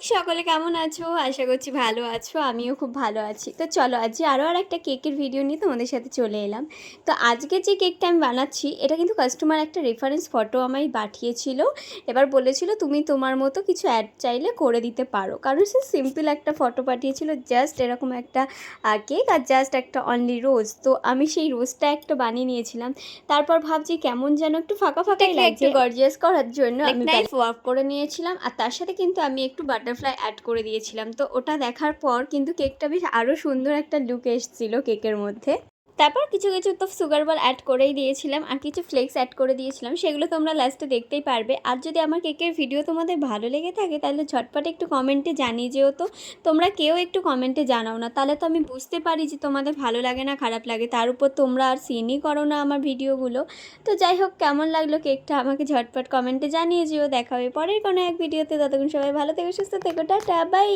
সকলে কেমন আছো? আশা করছি ভালো আছো। আমিও খুব ভালো আছি। তো চলো আজকে আরও একটা কেকের ভিডিও নিয়ে তোমাদের সাথে চলে এলাম। তো আজকে যে কেকটা আমি বানাচ্ছি এটা কিন্তু কাস্টমার একটা রেফারেন্স ফটো আমায় পাঠিয়েছিল। এবার বলেছিল তুমি তোমার মতো কিছু অ্যাড চাইলে করে দিতে পারো। কারণ সে সিম্পল একটা ফটো পাঠিয়েছিল, জাস্ট এরকম একটা কেক আর জাস্ট একটা অনলি রোজ। তো আমি সেই রোজটা একটা বানিয়ে নিয়েছিলাম। তারপর ভাবছি কেমন যেন একটু ফাঁকা ফাঁকাই লাগছে, একটু গর্জিয়াস করার জন্য আমি নাইফ ওয়ার্ক করে নিয়েছিলাম। আর তার সাথে কিন্তু আমি একটু বাটারফ্লাই অ্যাড করে দিয়েছিলাম। তো ওটা দেখার পর কিন্তু কেকটা বেশ আরও সুন্দর একটা লুক এসেছিল কেকের মধ্যে। তারপর কিছু কিছু তো সুগার বল অ্যাড করেই দিয়েছিলাম আর কিছু ফ্লেক্স অ্যাড করে দিয়েছিলাম, সেগুলো তোমরা লাস্টে দেখতেই পারবে। আর যদি আমার কেকের ভিডিও তোমাদের ভালো লেগে থাকে তাহলে ঝটপট একটু কমেন্টে জানিয়ে যেও। তো তোমরা কেউ একটু কমেন্টে জানাও না, তাহলে তো আমি বুঝতে পারি যে তোমাদের ভালো লাগে না খারাপ লাগে। তার উপর তোমরা আর সিনই করো না আমার ভিডিওগুলো। তো যাই হোক, কেমন লাগলো কেকটা আমাকে ঝটপট কমেন্টে জানিয়ে যেও। দেখা হবে পরের কোনো এক ভিডিওতে। ততক্ষণ সবাই ভালো থেকো, সুস্থ থেকো, টাটা বাই।